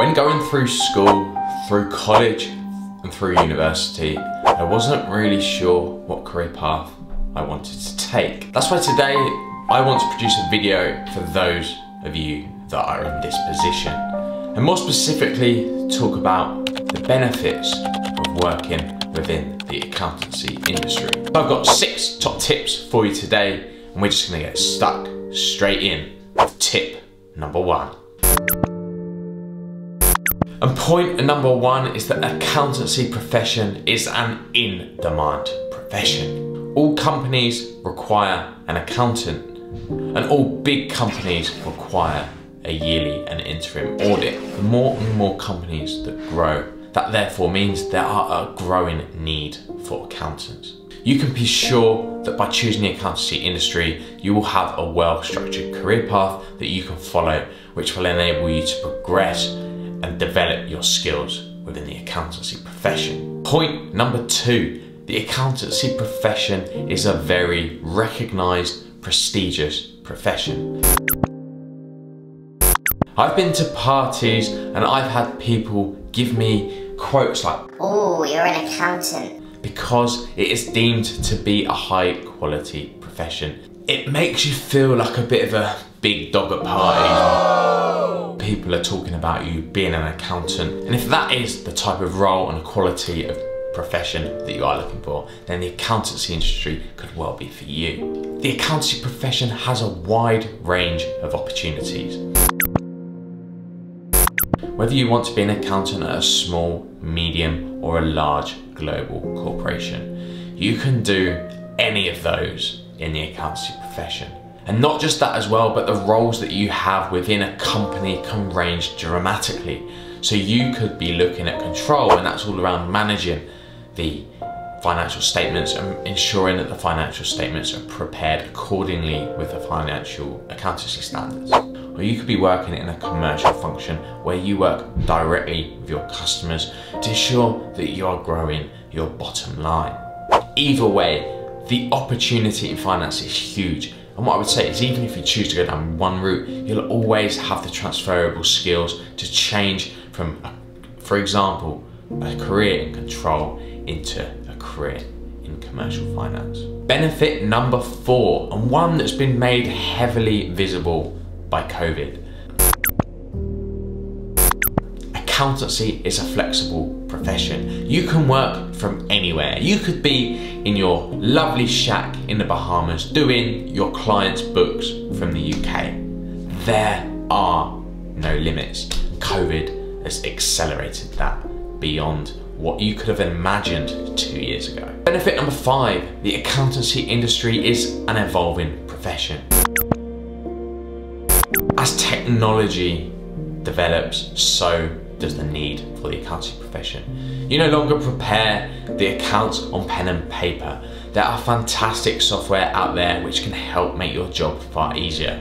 When going through school, through college and through university, I wasn't really sure what career path I wanted to take. That's why today I want to produce a video for those of you that are in this position, and more specifically talk about the benefits of working within the accountancy industry. So I've got 6 top tips for you today, and we're just gonna get stuck straight in with tip number 1. And point number 1 is that accountancy profession is an in-demand profession. All companies require an accountant, and all big companies require a yearly and interim audit. The more and more companies that grow, that therefore means there are a growing need for accountants. You can be sure that by choosing the accountancy industry, you will have a well-structured career path that you can follow, which will enable you to progress and develop your skills within the accountancy profession. Point number 2, the accountancy profession is a very recognised, prestigious profession. I've been to parties and I've had people give me quotes like, "Oh, you're an accountant," because it is deemed to be a high quality profession. It makes you feel like a bit of a big dog at parties. People are talking about you being an accountant, and if that is the type of role and quality of profession that you are looking for, then the accountancy industry could well be for you. The accountancy profession has a wide range of opportunities. Whether you want to be an accountant at a small, medium, or a large global corporation, you can do any of those in the accountancy profession. And not just that as well, but the roles that you have within a company can range dramatically. So you could be looking at control, and that's all around managing the financial statements and ensuring that the financial statements are prepared accordingly with the financial accountancy standards. Or you could be working in a commercial function where you work directly with your customers to ensure that you are growing your bottom line. Either way, the opportunity in finance is huge. And what I would say is, even if you choose to go down one route, you'll always have the transferable skills to change from, for example, a career in control into a career in commercial finance. Benefit number 4, and one that's been made heavily visible by COVID. Accountancy is a flexible profession. You can work from anywhere. You could be in your lovely shack in the Bahamas doing your clients' books from the UK. There are no limits. COVID has accelerated that beyond what you could have imagined 2 years ago. Benefit number 5, the accountancy industry is an evolving profession. As technology develops, so does the need for the accountancy profession. You no longer prepare the accounts on pen and paper. There are fantastic software out there which can help make your job far easier.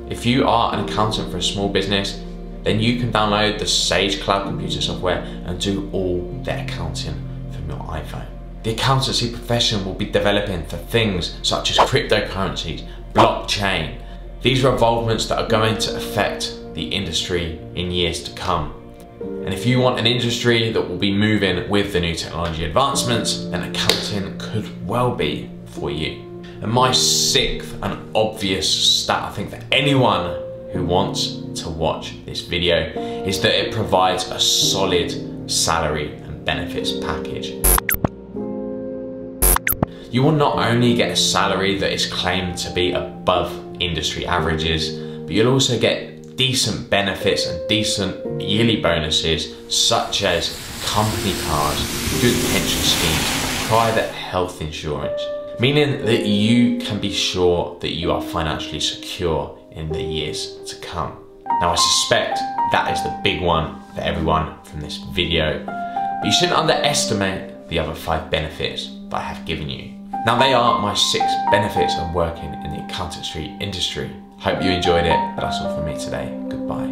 If you are an accountant for a small business, then you can download the Sage Cloud computer software and do all the accounting from your iPhone. The accountancy profession will be developing for things such as cryptocurrencies, blockchain. These are evolvements that are going to affect the industry in years to come. And if you want an industry that will be moving with the new technology advancements, then accounting could well be for you. And my 6th and obvious stat, I think, for anyone who wants to watch this video, is that it provides a solid salary and benefits package. You will not only get a salary that is claimed to be above industry averages, but you'll also get decent benefits and decent yearly bonuses, such as company cars, good pension schemes, private health insurance, meaning that you can be sure that you are financially secure in the years to come. Now, I suspect that is the big one for everyone from this video, but you shouldn't underestimate the other 5 benefits that I have given you. Now, they are my 6 benefits of working in the accountancy industry. Hope you enjoyed it, but that's all from me today. Goodbye.